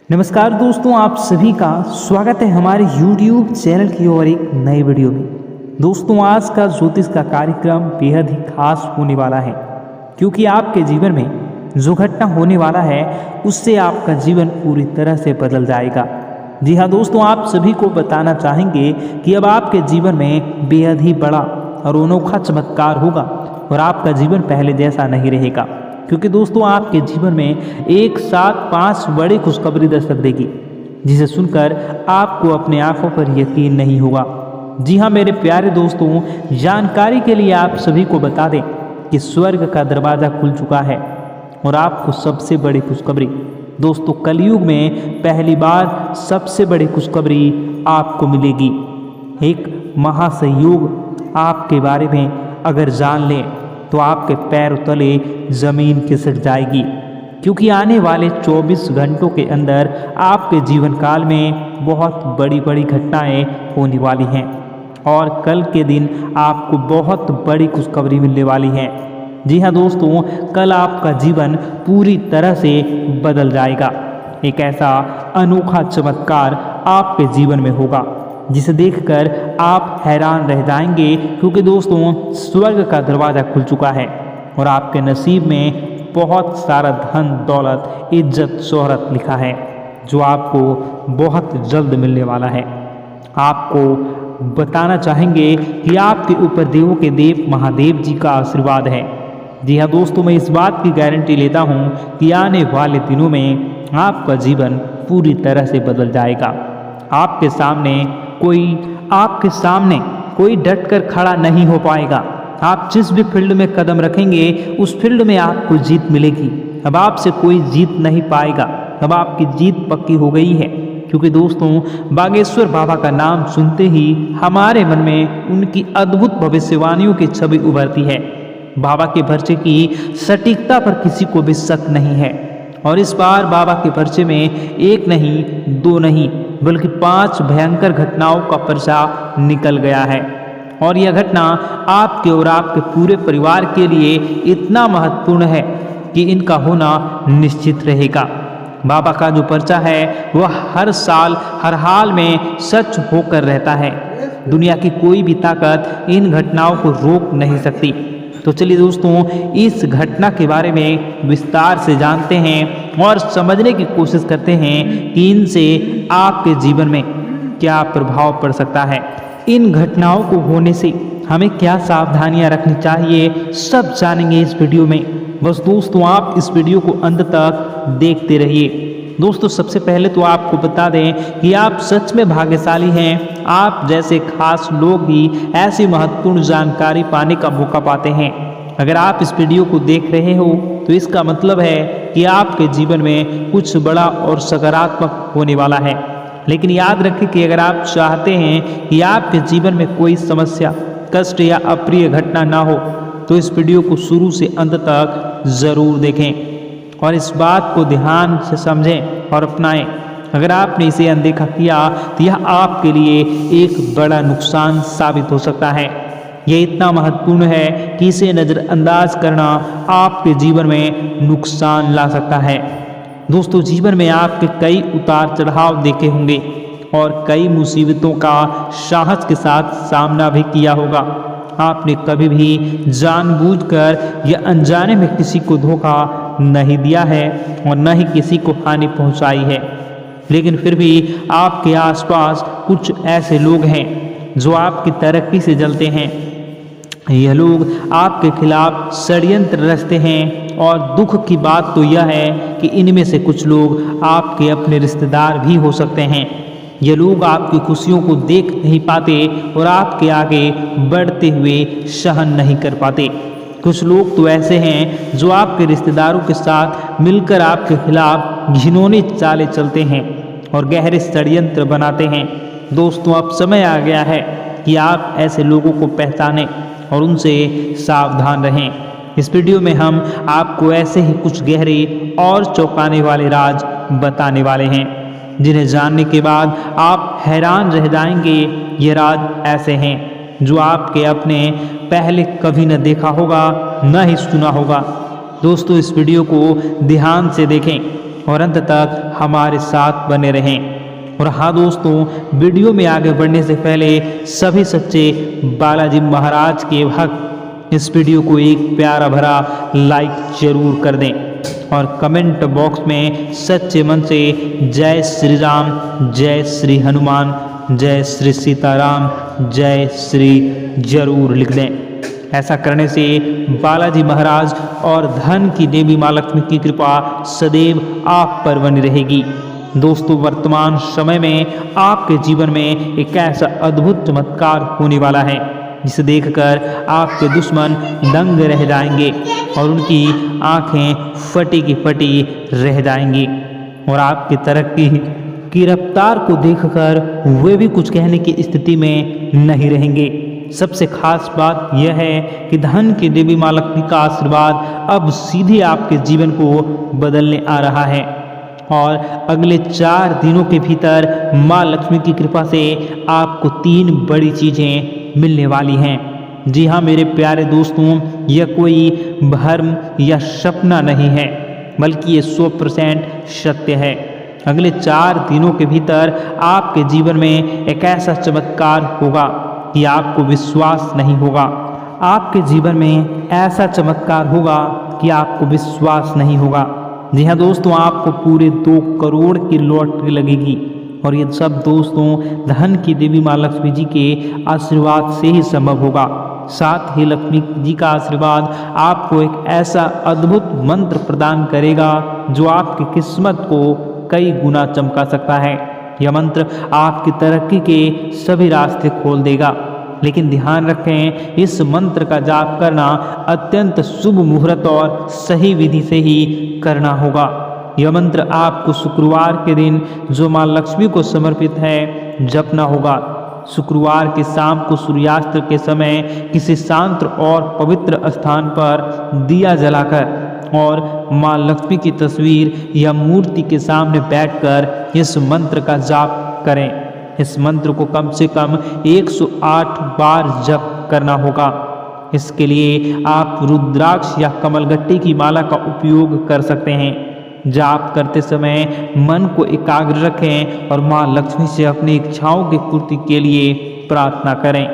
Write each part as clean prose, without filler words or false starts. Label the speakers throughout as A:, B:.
A: नमस्कार दोस्तों, आप सभी का स्वागत है हमारे YouTube चैनल की ओर एक नई वीडियो में। दोस्तों, आज का ज्योतिष का कार्यक्रम बेहद ही खास होने वाला है, क्योंकि आपके जीवन में जो घटना होने वाला है उससे आपका जीवन पूरी तरह से बदल जाएगा। जी हाँ दोस्तों, आप सभी को बताना चाहेंगे कि अब आपके जीवन में बेहद ही बड़ा और अनोखा चमत्कार होगा और आपका जीवन पहले जैसा नहीं रहेगा, क्योंकि दोस्तों आपके जीवन में एक साथ 5 बड़ी खुशखबरी दस्तक देगी, जिसे सुनकर आपको अपने आंखों पर यकीन नहीं होगा। जी हाँ मेरे प्यारे दोस्तों, जानकारी के लिए आप सभी को बता दें कि स्वर्ग का दरवाज़ा खुल चुका है और आपको सबसे बड़ी खुशखबरी दोस्तों, कलयुग में पहली बार सबसे बड़ी खुशखबरी आपको मिलेगी। एक महासंयोग आपके बारे में अगर जान लें तो आपके पैर तले ज़मीन खिसक जाएगी, क्योंकि आने वाले 24 घंटों के अंदर आपके जीवन काल में बहुत बड़ी बड़ी घटनाएं होने वाली हैं और कल के दिन आपको बहुत बड़ी खुशखबरी मिलने वाली है। जी हाँ दोस्तों, कल आपका जीवन पूरी तरह से बदल जाएगा। एक ऐसा अनोखा चमत्कार आपके जीवन में होगा जिसे देखकर आप हैरान रह जाएंगे, क्योंकि दोस्तों स्वर्ग का दरवाज़ा खुल चुका है और आपके नसीब में बहुत सारा धन दौलत इज्जत शोहरत लिखा है, जो आपको बहुत जल्द मिलने वाला है। आपको बताना चाहेंगे कि आपके ऊपर देवों के देव महादेव जी का आशीर्वाद है। जी हाँ दोस्तों, मैं इस बात की गारंटी लेता हूँ कि आने वाले दिनों में आपका जीवन पूरी तरह से बदल जाएगा। आपके सामने कोई डट कर खड़ा नहीं हो पाएगा। आप जिस भी फील्ड में कदम रखेंगे उस फील्ड में आपको जीत मिलेगी। अब आपसे कोई जीत नहीं पाएगा, अब आपकी जीत पक्की हो गई है, क्योंकि दोस्तों बागेश्वर बाबा का नाम सुनते ही हमारे मन में उनकी अद्भुत भविष्यवाणियों की छवि उभरती है। बाबा के पर्चे की सटीकता पर किसी को भी शक नहीं है और इस बार बाबा के पर्चे में एक नहीं, 2 नहीं, बल्कि 5 भयंकर घटनाओं का पर्चा निकल गया है और यह घटना आपके और आपके पूरे परिवार के लिए इतना महत्वपूर्ण है कि इनका होना निश्चित रहेगा। बाबा का जो पर्चा है वह हर साल हर हाल में सच होकर रहता है। दुनिया की कोई भी ताकत इन घटनाओं को रोक नहीं सकती। तो चलिए दोस्तों, इस घटना के बारे में विस्तार से जानते हैं और समझने की कोशिश करते हैं कि इनसे आपके जीवन में क्या प्रभाव पड़ सकता है। इन घटनाओं को होने से हमें क्या सावधानियां रखनी चाहिए, सब जानेंगे इस वीडियो में। बस दोस्तों आप इस वीडियो को अंत तक देखते रहिए। दोस्तों सबसे पहले तो आपको बता दें कि आप सच में भाग्यशाली हैं। आप जैसे खास लोग ही ऐसी महत्वपूर्ण जानकारी पाने का मौका पाते हैं। अगर आप इस वीडियो को देख रहे हो तो इसका मतलब है कि आपके जीवन में कुछ बड़ा और सकारात्मक होने वाला है। लेकिन याद रखें कि अगर आप चाहते हैं कि आपके जीवन में कोई समस्या, कष्ट या अप्रिय घटना ना हो तो इस वीडियो को शुरू से अंत तक ज़रूर देखें और इस बात को ध्यान से समझें और अपनाएं। अगर आपने इसे अनदेखा किया तो यह आपके लिए एक बड़ा नुकसान साबित हो सकता है। यह इतना महत्वपूर्ण है कि इसे नज़रअंदाज करना आपके जीवन में नुकसान ला सकता है। दोस्तों जीवन में आपके कई उतार चढ़ाव देखे होंगे और कई मुसीबतों का साहस के साथ सामना भी किया होगा। आपने कभी भी जानबूझकर या अनजाने में किसी को धोखा नहीं दिया है और न ही किसी को हानि पहुंचाई है, लेकिन फिर भी आपके आसपास कुछ ऐसे लोग हैं जो आपकी तरक्की से जलते हैं। यह लोग आपके खिलाफ षड्यंत्र रचते हैं और दुख की बात तो यह है कि इनमें से कुछ लोग आपके अपने रिश्तेदार भी हो सकते हैं। ये लोग आपकी खुशियों को देख नहीं पाते और आपके आगे बढ़ते हुए सहन नहीं कर पाते। कुछ लोग तो ऐसे हैं जो आपके रिश्तेदारों के साथ मिलकर आपके खिलाफ घिनौनी चालें चलते हैं और गहरे षड्यंत्र बनाते हैं। दोस्तों अब समय आ गया है कि आप ऐसे लोगों को पहचानें और उनसे सावधान रहें। इस वीडियो में हम आपको ऐसे ही कुछ गहरे और चौंकाने वाले राज बताने वाले हैं, जिन्हें जानने के बाद आप हैरान रह जाएंगे। ये राज ऐसे हैं जो आपके अपने पहले कभी न देखा होगा, न ही सुना होगा। दोस्तों इस वीडियो को ध्यान से देखें और अंत तक हमारे साथ बने रहें। और हाँ दोस्तों, वीडियो में आगे बढ़ने से पहले सभी सच्चे बालाजी महाराज के भक्त इस वीडियो को एक प्यारा भरा लाइक जरूर कर दें और कमेंट बॉक्स में सच्चे मन से जय श्री राम, जय श्री हनुमान, जय श्री सीताराम, जय श्री जरूर लिख दें। ऐसा करने से बालाजी महाराज और धन की देवी माँ लक्ष्मी की कृपा सदैव आप पर बनी रहेगी। दोस्तों, वर्तमान समय में आपके जीवन में एक ऐसा अद्भुत चमत्कार होने वाला है जिसे देखकर आपके दुश्मन दंग रह जाएंगे और उनकी आंखें फटी की फटी रह जाएंगी और आपकी तरक्की की रफ्तार को देखकर वे भी कुछ कहने की स्थिति में नहीं रहेंगे। सबसे खास बात यह है कि धन की देवी माँ लक्ष्मी का आशीर्वाद अब सीधे आपके जीवन को बदलने आ रहा है और अगले 4 दिनों के भीतर माँ लक्ष्मी की कृपा से आपको 3 बड़ी चीज़ें मिलने वाली हैं। जी हाँ मेरे प्यारे दोस्तों, यह कोई भ्रम या सपना नहीं है, बल्कि ये 100% सत्य है। अगले 4 दिनों के भीतर आपके जीवन में एक ऐसा चमत्कार होगा कि आपको विश्वास नहीं होगा। आपके जीवन में ऐसा चमत्कार होगा कि आपको विश्वास नहीं होगा। जी हाँ दोस्तों, आपको पूरे 2 करोड़ की लॉटरी लगेगी और ये सब दोस्तों धन की देवी माँ लक्ष्मी जी के आशीर्वाद से ही संभव होगा। साथ ही लक्ष्मी जी का आशीर्वाद आपको एक ऐसा अद्भुत मंत्र प्रदान करेगा जो आपकी किस्मत को कई गुना चमका सकता है। यह मंत्र आपकी तरक्की के सभी रास्ते खोल देगा, लेकिन ध्यान रखें इस मंत्र का जाप करना अत्यंत शुभ मुहूर्त और सही विधि से ही करना होगा। यह मंत्र आपको शुक्रवार के दिन जो माँ लक्ष्मी को समर्पित है जपना होगा। शुक्रवार की शाम को सूर्यास्त के समय किसी शांत और पवित्र स्थान पर दिया जलाकर और माँ लक्ष्मी की तस्वीर या मूर्ति के सामने बैठकर इस मंत्र का जाप करें। इस मंत्र को कम से कम 108 बार जप करना होगा। इसके लिए आप रुद्राक्ष या कमलगट्टी की माला का उपयोग कर सकते हैं। जाप करते समय मन को एकाग्र रखें और माँ लक्ष्मी से अपनी इच्छाओं की पूर्ति के लिए प्रार्थना करें।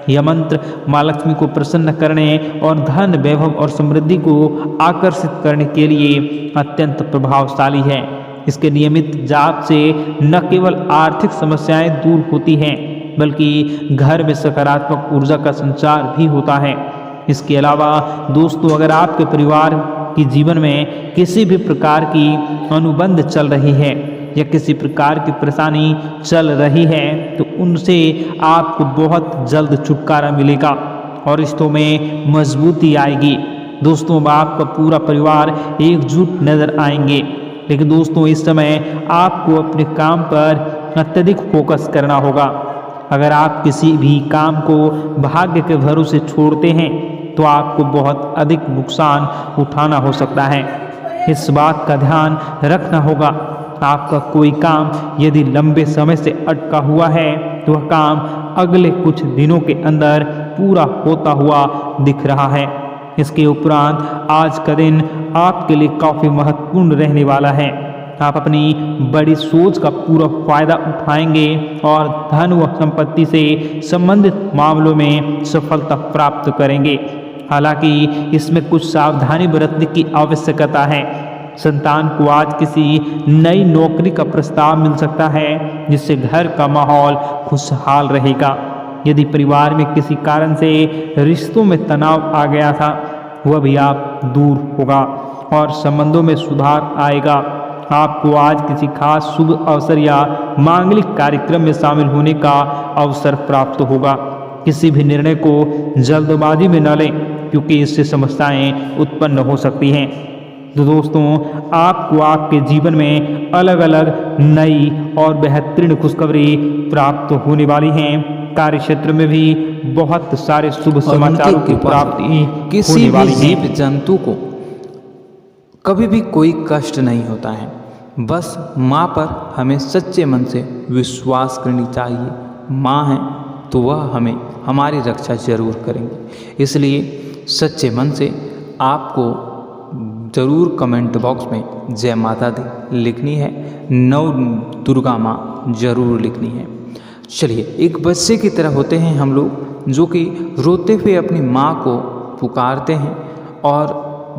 A: यह मंत्र माँ लक्ष्मी को प्रसन्न करने और धन, वैभव और समृद्धि को आकर्षित करने के लिए अत्यंत प्रभावशाली है। इसके नियमित जाप से न केवल आर्थिक समस्याएं दूर होती हैं, बल्कि घर में सकारात्मक ऊर्जा का संचार भी होता है। इसके अलावा दोस्तों, अगर आपके परिवार के जीवन में किसी भी प्रकार की अनुबंध चल रही है या किसी प्रकार की परेशानी चल रही है तो उनसे आपको बहुत जल्द छुटकारा मिलेगा और रिश्तों में मजबूती आएगी। दोस्तों, आपका पूरा परिवार एकजुट नजर आएंगे। लेकिन दोस्तों, इस समय आपको अपने काम पर अत्यधिक फोकस करना होगा। अगर आप किसी भी काम को भाग्य के भरोसे छोड़ते हैं तो आपको बहुत अधिक नुकसान उठाना हो सकता है। इस बात का ध्यान रखना होगा। आपका कोई काम यदि लंबे समय से अटका हुआ है तो वह काम अगले कुछ दिनों के अंदर पूरा होता हुआ दिख रहा है। इसके उपरांत आज का दिन आपके लिए काफ़ी महत्वपूर्ण रहने वाला है। आप अपनी बड़ी सोच का पूरा फायदा उठाएंगे और धन व संपत्ति से संबंधित मामलों में सफलता प्राप्त करेंगे। हालांकि इसमें कुछ सावधानी बरतने की आवश्यकता है। संतान को आज किसी नई नौकरी का प्रस्ताव मिल सकता है जिससे घर का माहौल खुशहाल रहेगा। यदि परिवार में किसी कारण से रिश्तों में तनाव आ गया था वह भी आप दूर होगा और संबंधों में सुधार आएगा। आपको आज किसी खास शुभ अवसर या मांगलिक कार्यक्रम में शामिल होने का अवसर प्राप्त होगा। किसी भी निर्णय को जल्दबाजी में न लें क्योंकि इससे समस्याएं उत्पन्न हो सकती हैं। तो दोस्तों, आपको आपके जीवन में अलग अलग नई और बेहतरीन खुशखबरी प्राप्त होने वाली हैं। कार्य क्षेत्र में भी बहुत सारे शुभ समाचारों की प्राप्ति
B: किसी भी जीव जंतु को कभी भी कोई कष्ट नहीं होता है। बस माँ पर हमें सच्चे मन से विश्वास करनी चाहिए। माँ है तो वह हमें हमारी रक्षा जरूर करेंगे। इसलिए सच्चे मन से आपको ज़रूर कमेंट बॉक्स में जय माता दी लिखनी है, नव दुर्गा माँ ज़रूर लिखनी है। चलिए, एक बच्चे की तरह होते हैं हम लोग जो कि रोते हुए अपनी माँ को पुकारते हैं और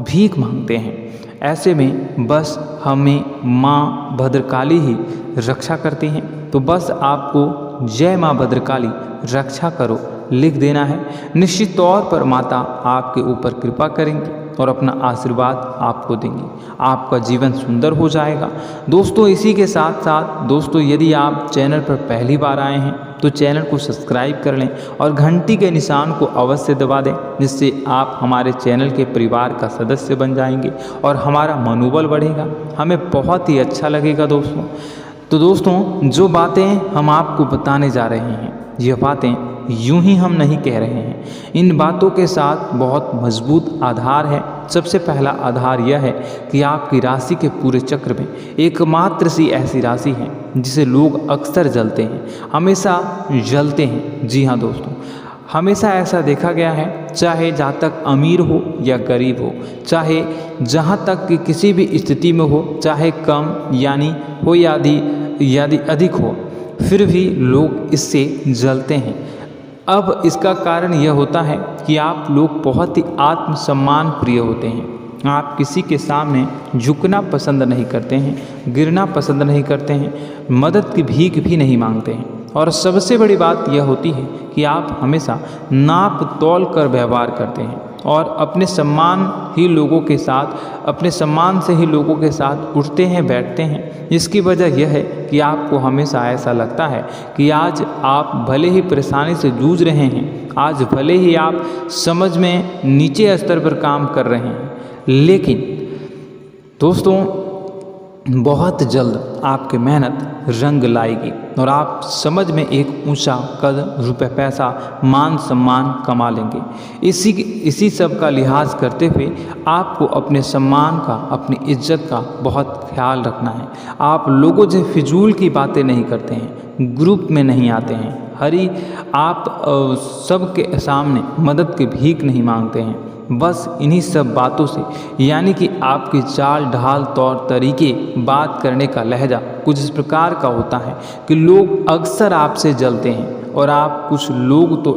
B: भीख मांगते हैं। ऐसे में बस हमें माँ भद्रकाली ही रक्षा करती हैं। तो बस आपको जय माँ भद्रकाली रक्षा करो लिख देना है। निश्चित तौर पर माता आपके ऊपर कृपा करेंगी और अपना आशीर्वाद आपको देंगी। आपका जीवन सुंदर हो जाएगा। दोस्तों, इसी के साथ साथ दोस्तों, यदि आप चैनल पर पहली बार आए हैं तो चैनल को सब्सक्राइब कर लें और घंटी के निशान को अवश्य दबा दें, जिससे आप हमारे चैनल के परिवार का सदस्य बन जाएंगे और हमारा मनोबल बढ़ेगा। हमें बहुत ही अच्छा लगेगा दोस्तों। तो दोस्तों, जो बातें हम आपको बताने जा रहे हैं, यह बातें यूं ही हम नहीं कह रहे हैं। इन बातों के साथ बहुत मजबूत आधार है। सबसे पहला आधार यह है कि आपकी राशि के पूरे चक्र में एकमात्र सी ऐसी राशि है जिसे लोग अक्सर जलते हैं, हमेशा जलते हैं। जी हाँ दोस्तों, हमेशा ऐसा देखा गया है, चाहे जातक अमीर हो या गरीब हो, चाहे जहाँ तक कि किसी भी स्थिति में हो, चाहे कम यानी हो या अधिक हो, फिर भी लोग इससे जलते हैं। अब इसका कारण यह होता है कि आप लोग बहुत ही आत्मसम्मान प्रिय होते हैं। आप किसी के सामने झुकना पसंद नहीं करते हैं, गिरना पसंद नहीं करते हैं, मदद की भीख भी नहीं मांगते हैं। और सबसे बड़ी बात यह होती है कि आप हमेशा नाप तौल कर व्यवहार करते हैं और अपने सम्मान से ही लोगों के साथ उठते हैं, बैठते हैं। इसकी वजह यह है कि आपको हमेशा ऐसा लगता है कि आज आप भले ही परेशानी से जूझ रहे हैं, आज भले ही आप समझ में नीचे स्तर पर काम कर रहे हैं, लेकिन दोस्तों बहुत जल्द आपकी मेहनत रंग लाएगी और आप समझ में एक ऊंचा कद, रुपए, पैसा, मान सम्मान कमा लेंगे। इसी सब का लिहाज करते हुए आपको अपने सम्मान का, अपनी इज्जत का बहुत ख्याल रखना है। आप लोगों से फिजूल की बातें नहीं करते हैं, ग्रुप में नहीं आते हैं, आप सबके सामने मदद की भीख नहीं मांगते हैं। बस इन्हीं सब बातों से, यानी कि आपकी चाल ढाल, तौर तरीके, बात करने का लहजा कुछ इस प्रकार का होता है कि लोग अक्सर आपसे जलते हैं और कुछ लोग तो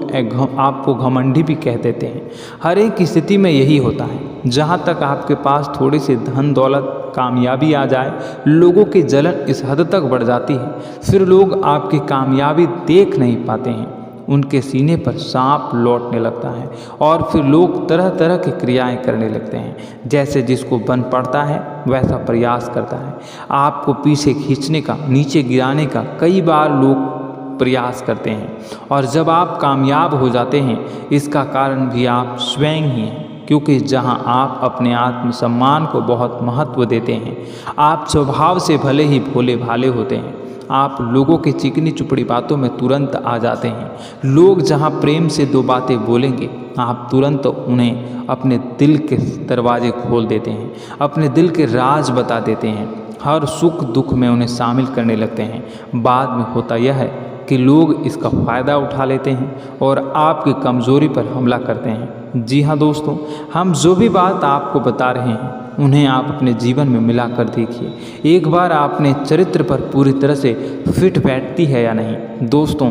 B: आपको घमंडी भी कह देते हैं। हर एक स्थिति में यही होता है। जहाँ तक आपके पास थोड़ी सी धन दौलत, कामयाबी आ जाए, लोगों की जलन इस हद तक बढ़ जाती है, फिर लोग आपकी कामयाबी देख नहीं पाते हैं। उनके सीने पर सांप लौटने लगता है और फिर लोग तरह तरह की क्रियाएं करने लगते हैं। जैसे जिसको बन पड़ता है वैसा प्रयास करता है। आपको पीछे खींचने का, नीचे गिराने का कई बार लोग प्रयास करते हैं और जब आप कामयाब हो जाते हैं, इसका कारण भी आप स्वयं ही हैं। क्योंकि जहां आप अपने आत्मसम्मान को बहुत महत्व देते हैं, आप स्वभाव से भले ही भोले भाले होते हैं, आप लोगों की चिकनी चुपड़ी बातों में तुरंत आ जाते हैं। लोग जहां प्रेम से दो बातें बोलेंगे, आप तुरंत उन्हें अपने दिल के दरवाजे खोल देते हैं, अपने दिल के राज बता देते हैं, हर सुख दुख में उन्हें शामिल करने लगते हैं। बाद में होता यह है कि लोग इसका फ़ायदा उठा लेते हैं और आपकी कमज़ोरी पर हमला करते हैं। जी हाँ दोस्तों, हम जो भी बात आपको बता रहे हैं उन्हें आप अपने जीवन में मिलाकर देखिए। एक बार आपने चरित्र पर पूरी तरह से फिट बैठती है या नहीं। दोस्तों,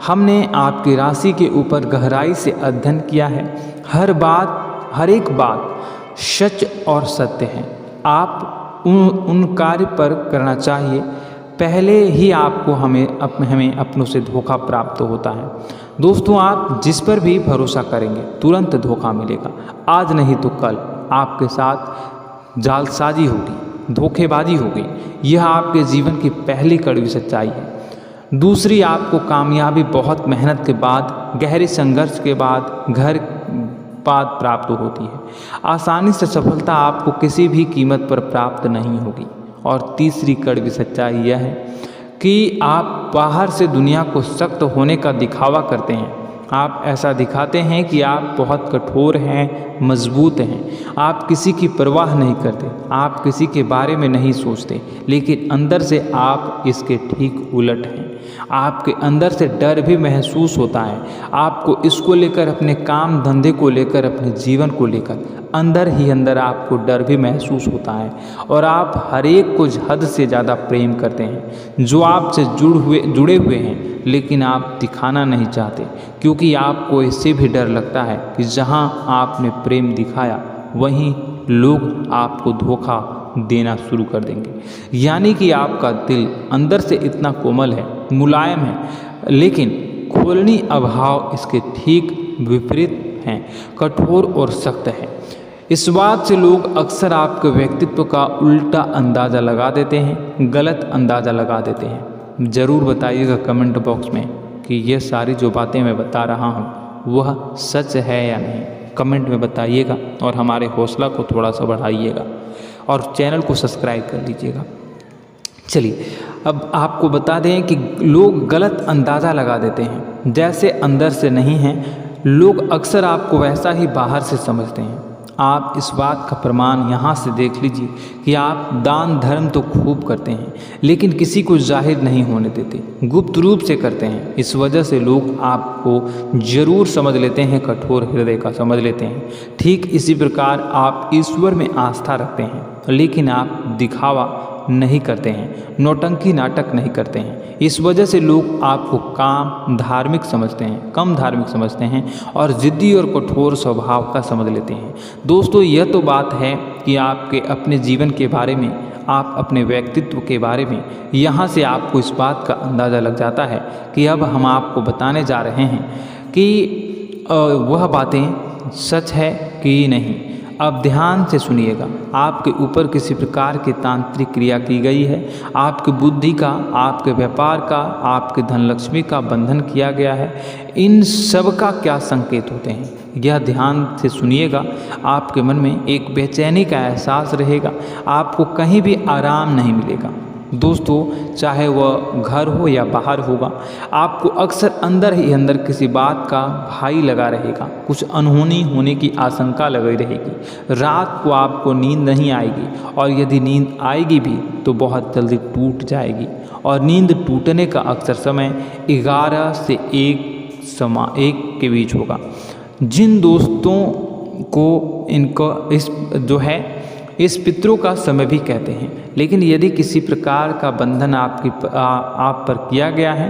B: हमने आपकी राशि के ऊपर गहराई से अध्ययन किया है। हर एक बात सच और सत्य है। आप उन कार्य पर करना चाहिए, पहले ही आपको हमें अपनों से धोखा प्राप्त होता है। दोस्तों, आप जिस पर भी भरोसा करेंगे तुरंत धोखा मिलेगा। आज नहीं तो कल आपके साथ जालसाजी होगी, धोखेबाजी होगी। यह आपके जीवन की पहली कड़वी सच्चाई है। दूसरी, आपको कामयाबी बहुत मेहनत के बाद, गहरे संघर्ष के बाद प्राप्त होती है। आसानी से सफलता आपको किसी भी कीमत पर प्राप्त नहीं होगी। और तीसरी कड़वी सच्चाई यह है कि आप बाहर से दुनिया को सख्त होने का दिखावा करते हैं। आप ऐसा दिखाते हैं कि आप बहुत कठोर हैं, मजबूत हैं। आप किसी की परवाह नहीं करते, आप किसी के बारे में नहीं सोचते, लेकिन अंदर से आप इसके ठीक उलट हैं। आपके अंदर से डर भी महसूस होता है। आपको इसको लेकर, अपने काम धंधे को लेकर, अपने जीवन को लेकर अंदर ही अंदर आपको डर भी महसूस होता है और आप हर एक को हद से ज़्यादा प्रेम करते हैं। जो आपसे जुड़े हुए हैं लेकिन आप दिखाना नहीं चाहते, क्योंकि आपको इससे भी डर लगता है कि जहां आपने प्रेम दिखाया वहीं लोग आपको धोखा देना शुरू कर देंगे। यानी कि आपका दिल अंदर से इतना कोमल है, मुलायम है, लेकिन खोलनी अभाव इसके ठीक विपरीत हैं, कठोर और सख्त है। इस बात से लोग अक्सर आपके व्यक्तित्व का उल्टा अंदाज़ा लगा देते हैं, गलत अंदाज़ा लगा देते हैं। ज़रूर बताइएगा कमेंट बॉक्स में कि ये सारी जो बातें मैं बता रहा हूँ वह सच है या नहीं। कमेंट में बताइएगा और हमारे हौसला को थोड़ा सा बढ़ाइएगा और चैनल को सब्सक्राइब कर लीजिएगा। चलिए अब आपको बता दें कि लोग गलत अंदाज़ा लगा देते हैं। जैसे अंदर से नहीं हैं लोग अक्सर आपको वैसा ही बाहर से समझते हैं। आप इस बात का प्रमाण यहाँ से देख लीजिए कि आप दान धर्म तो खूब करते हैं लेकिन किसी को जाहिर नहीं होने देते, गुप्त रूप से करते हैं। इस वजह से लोग आपको ज़रूर समझ लेते हैं, कठोर हृदय का समझ लेते हैं। ठीक इसी प्रकार आप ईश्वर में आस्था रखते हैं लेकिन आप दिखावा नहीं करते हैं, नौटंकी नाटक नहीं करते हैं। इस वजह से लोग आपको कम धार्मिक समझते हैं और ज़िद्दी और कठोर स्वभाव का समझ लेते हैं। दोस्तों यह तो बात है कि आपके अपने जीवन के बारे में, आप अपने व्यक्तित्व के बारे में, यहाँ से आपको इस बात का अंदाज़ा लग जाता है कि अब हम आपको बताने जा रहे हैं कि वह बातें सच है कि नहीं। अब ध्यान से सुनिएगा। आपके ऊपर किसी प्रकार की तांत्रिक क्रिया की गई है, आपकी बुद्धि का, आपके व्यापार का, आपके धनलक्ष्मी का बंधन किया गया है। इन सब का क्या संकेत होते हैं यह ध्यान से सुनिएगा। आपके मन में एक बेचैनी का एहसास रहेगा, आपको कहीं भी आराम नहीं मिलेगा। दोस्तों चाहे वह घर हो या बाहर होगा, आपको अक्सर अंदर ही अंदर किसी बात का भय लगा रहेगा, कुछ अनहोनी होने की आशंका लगी रहेगी। रात को आपको नींद नहीं आएगी और यदि नींद आएगी भी तो बहुत जल्दी टूट जाएगी और नींद टूटने का अक्सर समय 11 से 1 के बीच होगा। जिन दोस्तों को इस पितरों का समय भी कहते हैं। लेकिन यदि किसी प्रकार का बंधन आप पर किया गया है,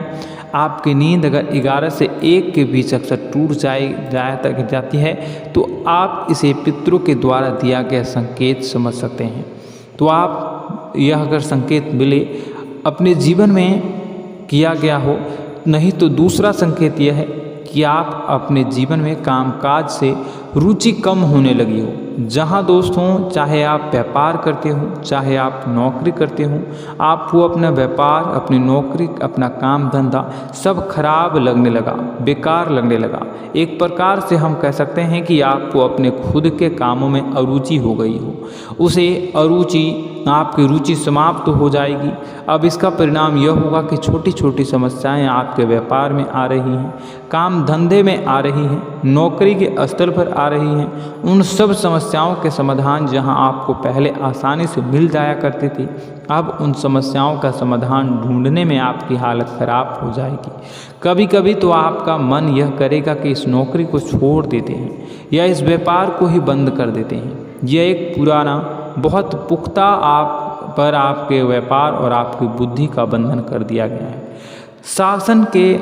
B: आपकी नींद अगर 11 से 1 के बीच अक्सर टूट जाती है तो आप इसे पितरों के द्वारा दिया गया संकेत समझ सकते हैं। तो आप यह अगर संकेत मिले अपने जीवन में किया गया हो, नहीं तो दूसरा संकेत यह है कि आप अपने जीवन में कामकाज से रुचि कम होने लगी हो। जहाँ दोस्तों चाहे आप व्यापार करते हो, चाहे आप नौकरी करते हो, आपको अपना व्यापार, अपनी नौकरी, अपना काम धंधा सब खराब लगने लगा, बेकार लगने लगा। एक प्रकार से हम कह सकते हैं कि आपको अपने खुद के कामों में अरुचि हो गई हो। उसे आपकी रुचि समाप्त हो जाएगी। अब इसका परिणाम यह होगा कि छोटी छोटी समस्याएं आपके व्यापार में आ रही हैं, काम धंधे में आ रही हैं, नौकरी के स्तर पर आ रही हैं। उन सब समस्याओं के समाधान जहां आपको पहले आसानी से मिल जाया करती थी, अब उन समस्याओं का समाधान ढूंढने में आपकी हालत खराब हो जाएगी। कभी कभी तो आपका मन यह करेगा कि इस नौकरी को छोड़ देते हैं या इस व्यापार को ही बंद कर देते हैं। यह एक पुराना बहुत पुख्ता आपके व्यापार और आपकी बुद्धि का बंधन कर दिया गया है। शासन के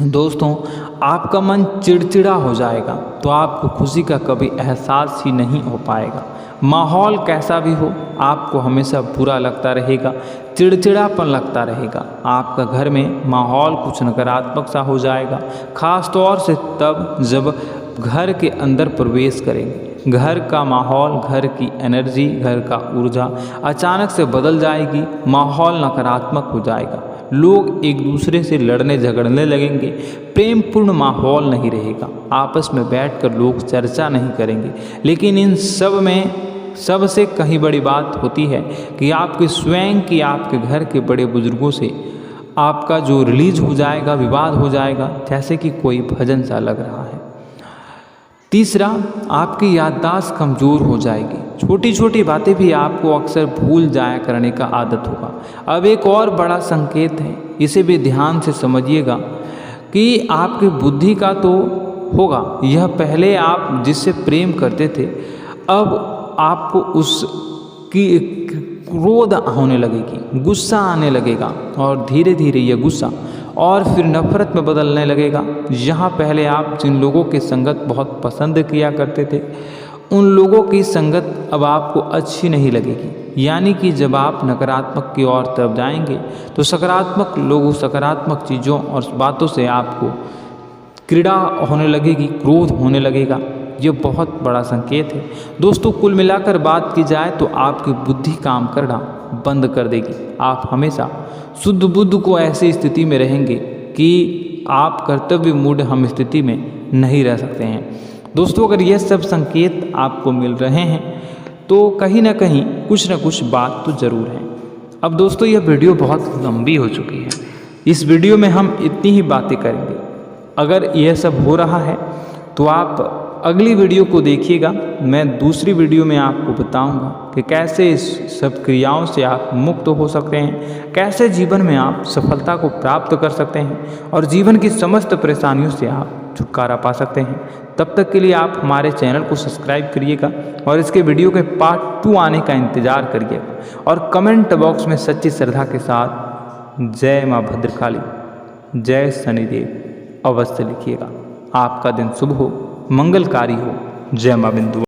B: दोस्तों आपका मन चिड़चिड़ा हो जाएगा तो आपको खुशी का कभी एहसास ही नहीं हो पाएगा। माहौल कैसा भी हो आपको हमेशा बुरा लगता रहेगा, चिड़चिड़ापन लगता रहेगा। आपका घर में माहौल कुछ नकारात्मक सा हो जाएगा, ख़ास तौर से तब जब घर के अंदर प्रवेश करेंगे। घर का माहौल, घर की एनर्जी, घर का ऊर्जा अचानक से बदल जाएगी, माहौल नकारात्मक हो जाएगा। लोग एक दूसरे से लड़ने झगड़ने लगेंगे, प्रेमपूर्ण माहौल नहीं रहेगा, आपस में बैठकर लोग चर्चा नहीं करेंगे। लेकिन इन सब में सबसे कहीं बड़ी बात होती है कि आपके स्वयं की, आपके घर के बड़े बुजुर्गों से आपका जो रिलीज हो जाएगा, विवाद हो जाएगा, जैसे कि कोई भजन सा लग रहा है। तीसरा, आपकी याददाश्त कमज़ोर हो जाएगी, छोटी छोटी बातें भी आपको अक्सर भूल जाया करने का आदत होगा। अब एक और बड़ा संकेत है, इसे भी ध्यान से समझिएगा कि आपकी बुद्धि का तो होगा, यह पहले आप जिससे प्रेम करते थे अब आपको उसकी क्रोध होने लगेगी, गुस्सा आने लगेगा और धीरे धीरे यह गुस्सा और फिर नफरत में बदलने लगेगा। यहाँ पहले आप जिन लोगों की संगत बहुत पसंद किया करते थे उन लोगों की संगत अब आपको अच्छी नहीं लगेगी। यानी कि जब आप नकारात्मक की ओर तरफ जाएंगे तो सकारात्मक लोगों, सकारात्मक चीज़ों और बातों से आपको क्रीड़ा होने लगेगी, क्रोध होने लगेगा। ये बहुत बड़ा संकेत है दोस्तों। कुल मिलाकर बात की जाए तो आपकी बुद्धि काम करना बंद कर देगी। आप हमेशा शुद्ध बुद्ध को ऐसी स्थिति में रहेंगे कि आप कर्तव्य मूड हम स्थिति में नहीं रह सकते हैं। दोस्तों अगर यह सब संकेत आपको मिल रहे हैं तो कहीं ना कहीं कुछ ना कुछ बात तो ज़रूर है। अब दोस्तों यह वीडियो बहुत लंबी हो चुकी है, इस वीडियो में हम इतनी ही बातें करेंगे। अगर यह सब हो रहा है तो आप अगली वीडियो को देखिएगा। मैं दूसरी वीडियो में आपको बताऊंगा कि कैसे इस सब क्रियाओं से आप मुक्त हो सकते हैं, कैसे जीवन में आप सफलता को प्राप्त कर सकते हैं और जीवन की समस्त परेशानियों से आप छुटकारा पा सकते हैं। तब तक के लिए आप हमारे चैनल को सब्सक्राइब करिएगा और इसके वीडियो के पार्ट 2 आने का इंतज़ार करिएगा और कमेंट बॉक्स में सच्ची श्रद्धा के साथ जय माँ भद्रकाली, जय शनिदेव अवश्य लिखिएगा। आपका दिन शुभ हो, मंगलकारी हो। जय माँ बिंदु।